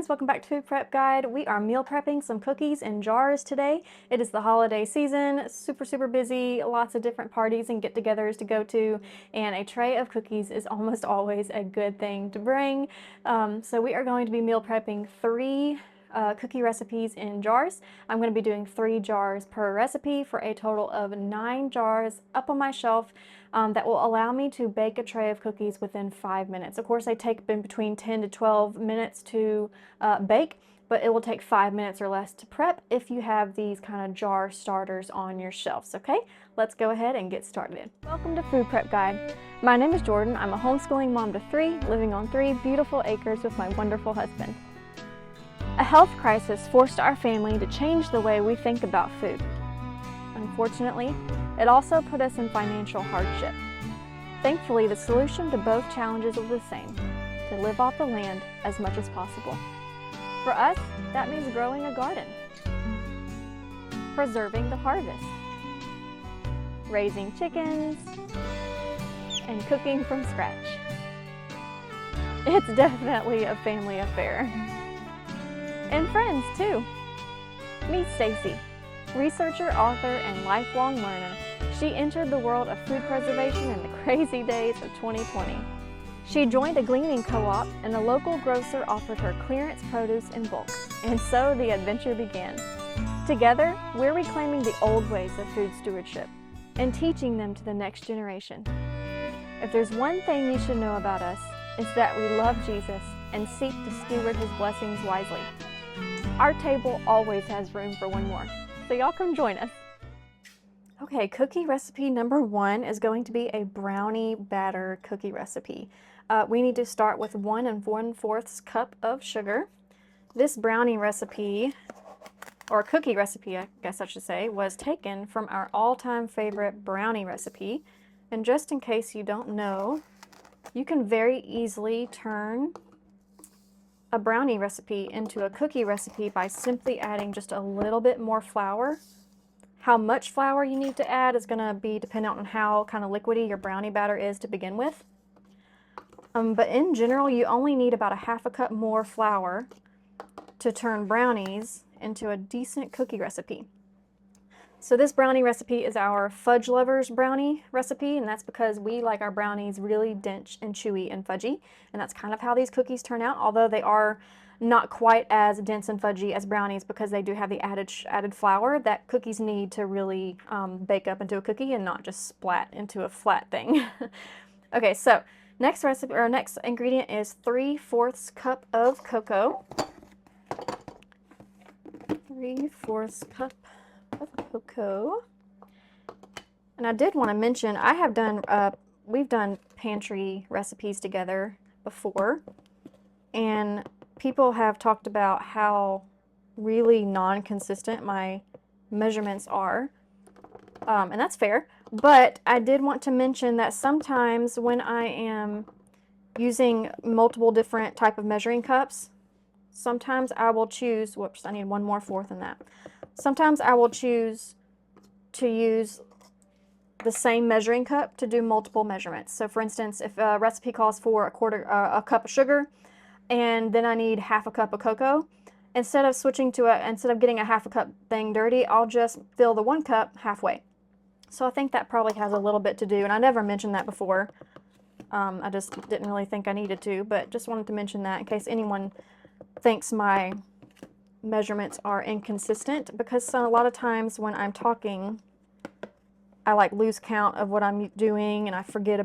friends, welcome back to Food Prep Guide. We are meal prepping some cookies in jars today. It is the holiday season, super busy, lots of different parties and get-togethers to go to, and a tray of cookies is almost always a good thing to bring. So we are going to be meal prepping three cookie recipes in jars. I'm going to be doing 3 jars per recipe for a total of 9 jars up on my shelf that will allow me to bake a tray of cookies within 5 minutes. Of course, they take between 10 to 12 minutes to bake, but it will take 5 minutes or less to prep if you have these kind of jar starters on your shelves. Okay, let's go ahead and get started. Welcome to Food Prep Guide. My name is Jordan. I'm a homeschooling mom to 3, living on 3 beautiful acres with my wonderful husband. A health crisis forced our family to change the way we think about food. Unfortunately, it also put us in financial hardship. Thankfully, the solution to both challenges was the same: to live off the land as much as possible. For us, that means growing a garden, preserving the harvest, raising chickens, and cooking from scratch. It's definitely a family affair. And friends, too. Meet Stacy, researcher, author, and lifelong learner. She entered the world of food preservation in the crazy days of 2020. She joined a gleaning co-op, and a local grocer offered her clearance produce in bulk. And so the adventure began. Together, we're reclaiming the old ways of food stewardship and teaching them to the next generation. If there's one thing you should know about us, it's that we love Jesus and seek to steward his blessings wisely. Our table always has room for one more, so y'all come join us. Okay, cookie recipe number 1 is going to be a brownie batter cookie recipe. We need to start with 1 1/4 cup of sugar. This brownie recipe, or cookie recipe I guess I should say, was taken from our all-time favorite brownie recipe. And just in case you don't know, you can very easily turn a brownie recipe into a cookie recipe by simply adding just a little bit more flour. How much flour you need to add is going to be dependent on how kind of liquidy your brownie batter is to begin with. But in general, you only need about 1/2 cup more flour to turn brownies into a decent cookie recipe. So this brownie recipe is our Fudge Lovers brownie recipe, and that's because we like our brownies really dense and chewy and fudgy, and that's kind of how these cookies turn out, although they are not quite as dense and fudgy as brownies because they do have the added flour that cookies need to really bake up into a cookie and not just splat into a flat thing. Okay, so next ingredient is 3/4 cup of cocoa. 3/4 cup of cocoa. And I did want to mention, we've done pantry recipes together before, and people have talked about how really non-consistent my measurements are, and that's fair. But I did want to mention that sometimes when I am using multiple different type of measuring cups, sometimes I will choose, whoops, I need 1 more fourth in that. Sometimes I will choose to use the same measuring cup to do multiple measurements. So for instance, if a recipe calls for a cup of sugar, and then I need 1/2 cup of cocoa, instead of getting a 1/2 cup thing dirty, I'll just fill the 1 cup halfway. So I think that probably has a little bit to do, and I never mentioned that before. I just didn't really think I needed to, but just wanted to mention that in case anyone thinks my measurements are inconsistent, because a lot of times when I'm talking, I lose count of what I'm doing and I forget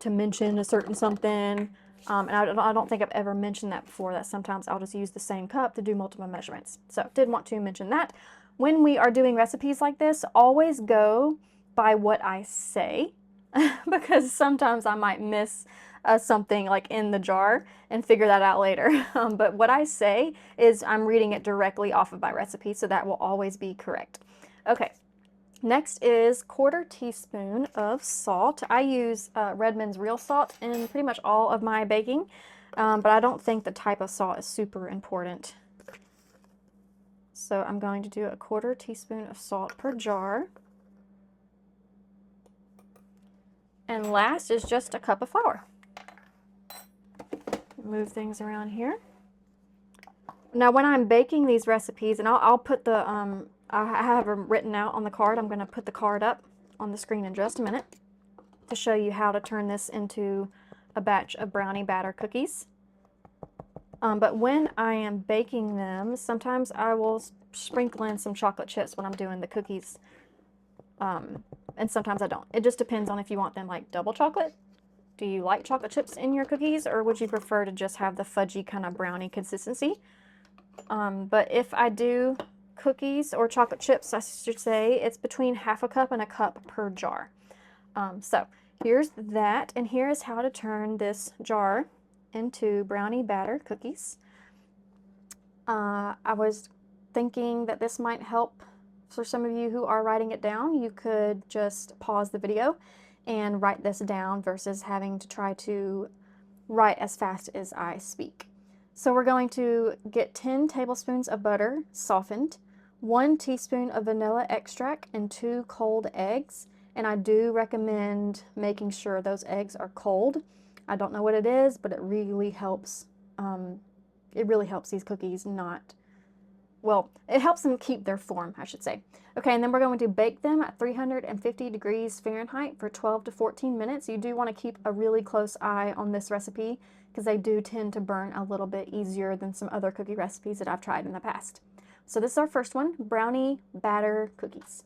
to mention a certain something. And I don't think I've ever mentioned that before, that sometimes I'll just use the same cup to do multiple measurements. So did want to mention that. When we are doing recipes like this, always go by what I say, because sometimes I might miss something in the jar and figure that out later. But what I say is I'm reading it directly off of my recipe, so that will always be correct. Okay, next is 1/4 teaspoon of salt. I use Redmond's real salt in pretty much all of my baking, but I don't think the type of salt is super important. So I'm going to do a 1/4 teaspoon of salt per jar. And last is just a cup of flour. Move things around here. Now when I'm baking these recipes, and I'll put the, I have them written out on the card. I'm going to put the card up on the screen in just a minute to show you how to turn this into a batch of brownie batter cookies. But when I am baking them, sometimes I will sprinkle in some chocolate chips when I'm doing the cookies. And sometimes I don't. It just depends on if you want them like double chocolate. Do you like chocolate chips in your cookies, or would you prefer to just have the fudgy kind of brownie consistency? But if I do cookies or chocolate chips, I should say, it's between half a cup and a cup per jar. So here's that, and here's how to turn this jar into brownie batter cookies. I was thinking that this might help for some of you who are writing it down. You could just pause the video and write this down versus having to try to write as fast as I speak. So we're going to get 10 tablespoons of butter softened, 1 teaspoon of vanilla extract, and 2 cold eggs. And I do recommend making sure those eggs are cold. I don't know what it is, but it really helps. It really helps these cookies not, well, it helps them keep their form, I should say. Okay, and then we're going to bake them at 350 degrees Fahrenheit for 12 to 14 minutes. You do want to keep a really close eye on this recipe because they do tend to burn a little bit easier than some other cookie recipes that I've tried in the past. So this is our first one, brownie batter cookies.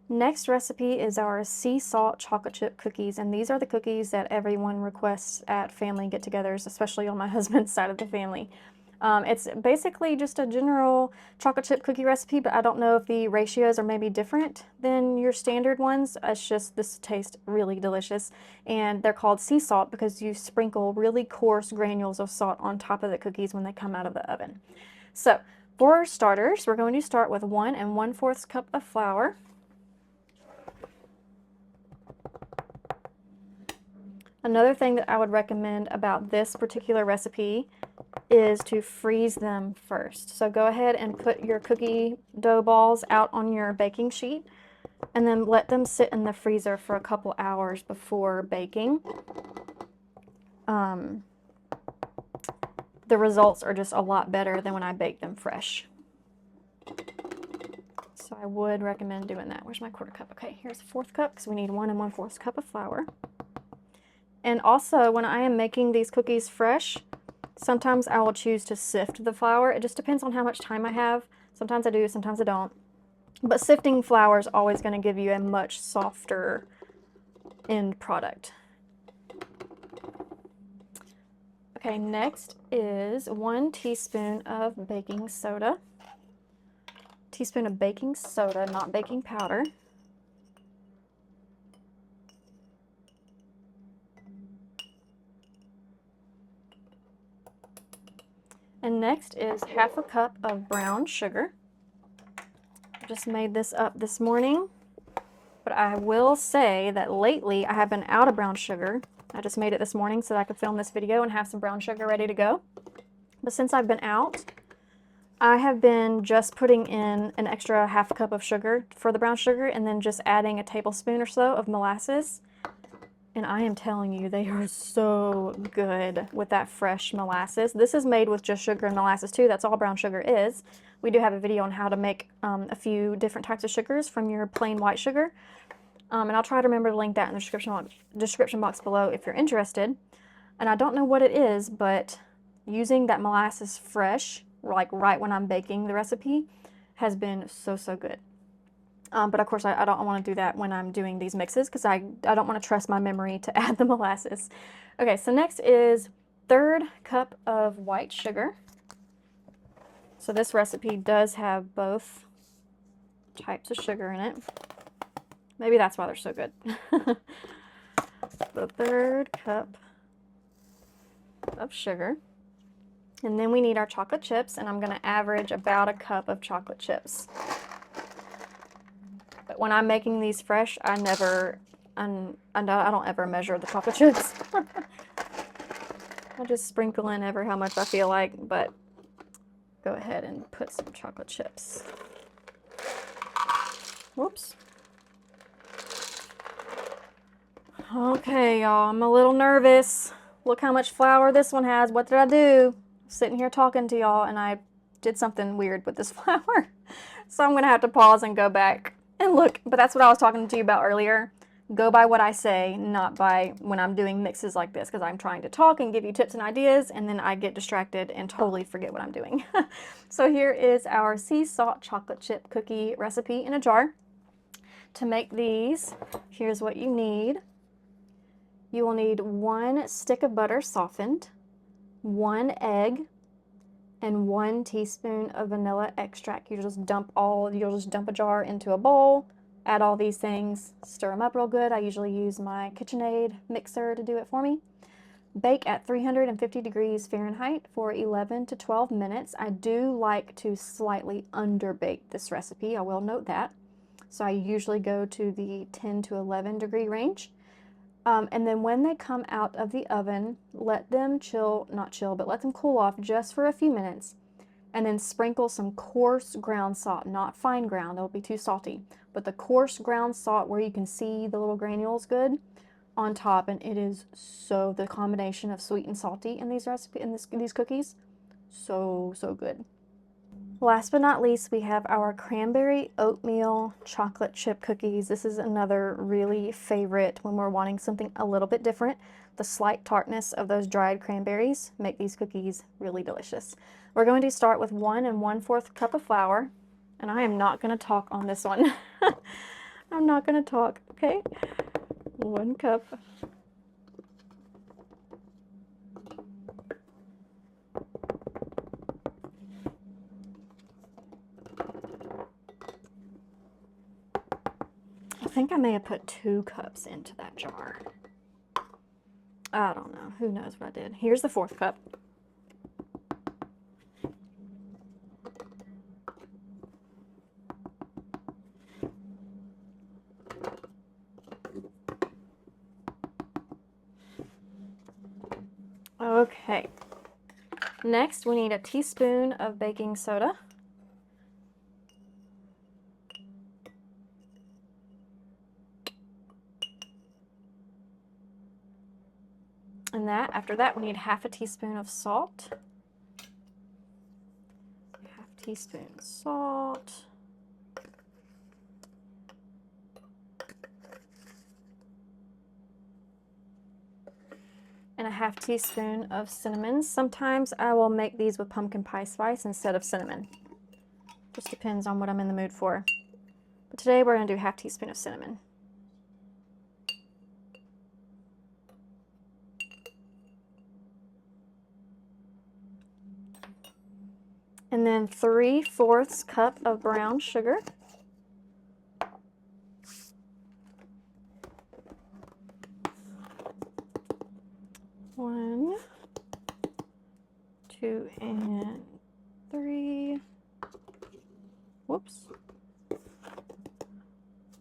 Next recipe is our sea salt chocolate chip cookies, and these are the cookies that everyone requests at family get-togethers, especially on my husband's side of the family. It's basically just a general chocolate chip cookie recipe, but I don't know if the ratios are maybe different than your standard ones. It's just this tastes really delicious, and they're called sea salt because you sprinkle really coarse granules of salt on top of the cookies when they come out of the oven. So for starters, we're going to start with 1 1/4 cup of flour. Another thing that I would recommend about this particular recipe is to freeze them first. So go ahead and put your cookie dough balls out on your baking sheet and then let them sit in the freezer for a couple hours before baking. The results are just a lot better than when I bake them fresh. So I would recommend doing that. Where's my 1/4 cup? Okay, here's a 1/4 cup because we need 1 1/4 cup of flour. And also, when I am making these cookies fresh, sometimes I will choose to sift the flour. It just depends on how much time I have. Sometimes I do, sometimes I don't. But sifting flour is always going to give you a much softer end product. Okay, next is 1 teaspoon of baking soda. Teaspoon of baking soda, not baking powder. And next is 1/2 cup of brown sugar. I just made this up this morning, but I will say that lately I have been out of brown sugar. I just made it this morning so that I could film this video and have some brown sugar ready to go. But since I've been out, I have been just putting in an extra 1/2 cup of sugar for the brown sugar and then just adding a tablespoon or so of molasses. And I am telling you, they are so good with that fresh molasses. This is made with just sugar and molasses too. That's all brown sugar is. We do have a video on how to make a few different types of sugars from your plain white sugar. And I'll try to remember to link that in the description box below if you're interested. And I don't know what it is, but using that molasses fresh, like right when I'm baking the recipe, has been so, so good. But of course, I don't want to do that when I'm doing these mixes because I don't want to trust my memory to add the molasses. Okay, so next is 1/3 cup of white sugar. So this recipe does have both types of sugar in it. Maybe that's why they're so good. The 1/3 cup of sugar. And then we need our chocolate chips, and I'm going to average about a cup of chocolate chips. But when I'm making these fresh, I don't ever measure the chocolate chips. I just sprinkle in ever how much I feel like, but go ahead and put some chocolate chips. Whoops. Okay, y'all, I'm a little nervous. Look how much flour this one has. What did I do? Sitting here talking to y'all and I did something weird with this flour. So I'm gonna have to pause and go back and look. But that's what I was talking to you about earlier. Go by what I say, not by when I'm doing mixes like this, because I'm trying to talk and give you tips and ideas, and then I get distracted and totally forget what I'm doing. So here is our sea salt chocolate chip cookie recipe in a jar. To make these, here's what you need. You will need 1 stick of butter softened, 1 egg, and 1 teaspoon of vanilla extract. You'll just dump a jar into a bowl, add all these things, stir them up real good. I usually use my KitchenAid mixer to do it for me. Bake at 350 degrees Fahrenheit for 11 to 12 minutes. I do like to slightly underbake this recipe, I will note that. So I usually go to the 10 to 11 degree range. And then when they come out of the oven, let them let them cool off just for a few minutes. And then sprinkle some coarse ground salt, not fine ground, it'll be too salty, but the coarse ground salt where you can see the little granules good on top. And it is so, the combination of sweet and salty in these these cookies, so good. Last but not least, we have our cranberry oatmeal chocolate chip cookies. This is another really favorite when we're wanting something a little bit different. The slight tartness of those dried cranberries make these cookies really delicious. We're going to start with 1 1/4 cup of flour, and I am not going to talk on this one. I'm not going to talk, okay? 1 cup. I think I may have put 2 cups into that jar. I don't know. Who knows what I did. Here's the 4th cup. Okay. Next, we need a teaspoon of baking soda. And after that, we need 1/2 teaspoon of salt. 1/2 teaspoon salt. And 1/2 teaspoon of cinnamon. Sometimes I will make these with pumpkin pie spice instead of cinnamon. Just depends on what I'm in the mood for. But today we're going to do 1/2 teaspoon of cinnamon. And then 3/4 cup of brown sugar. One, 2, and 3. Whoops.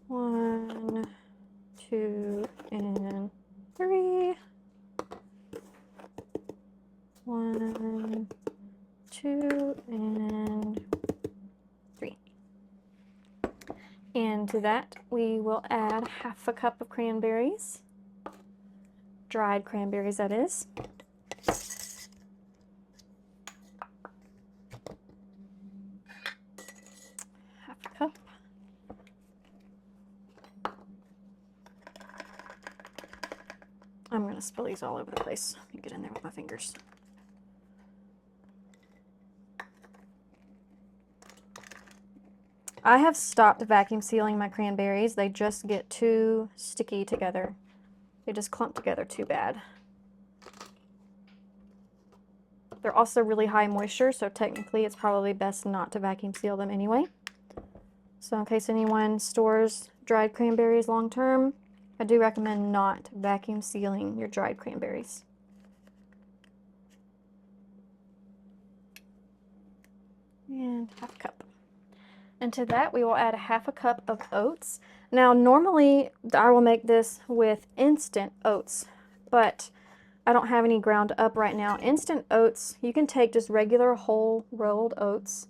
1, 2, and 3. 1, 2, and 3. And to that, we will add 1/2 cup of cranberries. Dried cranberries, that is. Half a cup. I'm going to spill these all over the place. Let me get in there with my fingers. I have stopped vacuum sealing my cranberries. They just get too sticky together. They just clump together too bad. They're also really high moisture, so technically it's probably best not to vacuum seal them anyway. So in case anyone stores dried cranberries long term, I do recommend not vacuum sealing your dried cranberries. And 1/2 cup. And to that, we will add 1/2 cup of oats. Now, normally I will make this with instant oats, but I don't have any ground up right now. Instant oats, you can take just regular whole rolled oats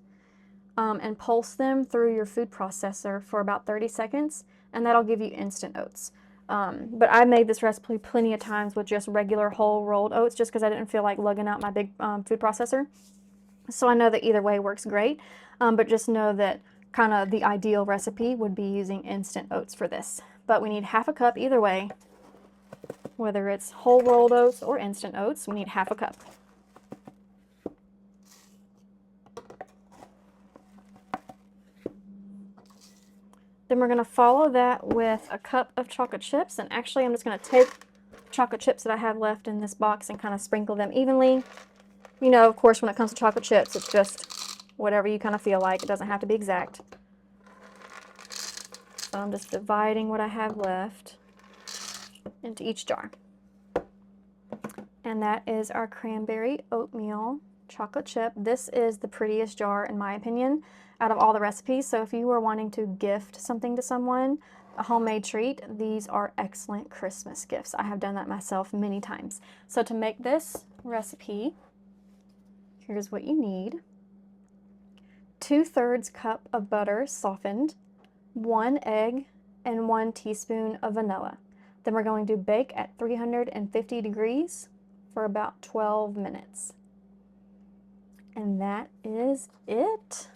and pulse them through your food processor for about 30 seconds, and that'll give you instant oats. But I made this recipe plenty of times with just regular whole rolled oats just because I didn't feel like lugging out my big food processor. So I know that either way works great, but just know that kind of the ideal recipe would be using instant oats for this. But we need half a cup either way, whether it's whole rolled oats or instant oats, we need half a cup. Then we're going to follow that with a cup of chocolate chips, and actually I'm just going to take chocolate chips that I have left in this box and kind of sprinkle them evenly. You know, of course, when it comes to chocolate chips, it's just whatever you kind of feel like. It doesn't have to be exact. So I'm just dividing what I have left into each jar. And that is our cranberry oatmeal chocolate chip. This is the prettiest jar, in my opinion, out of all the recipes. So if you were wanting to gift something to someone, a homemade treat, these are excellent Christmas gifts. I have done that myself many times. So to make this recipe, here's what you need. 2/3 cup of butter softened, 1 egg, and 1 teaspoon of vanilla. Then we're going to bake at 350 degrees for about 12 minutes. And that is it.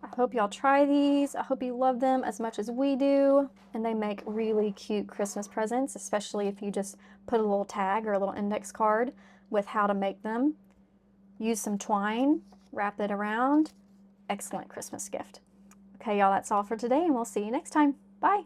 I hope y'all try these. I hope you love them as much as we do. And they make really cute Christmas presents, especially if you just put a little tag or a little index card with how to make them. Use some twine, wrap it around. Excellent Christmas gift. Okay, y'all, that's all for today, and we'll see you next time. Bye.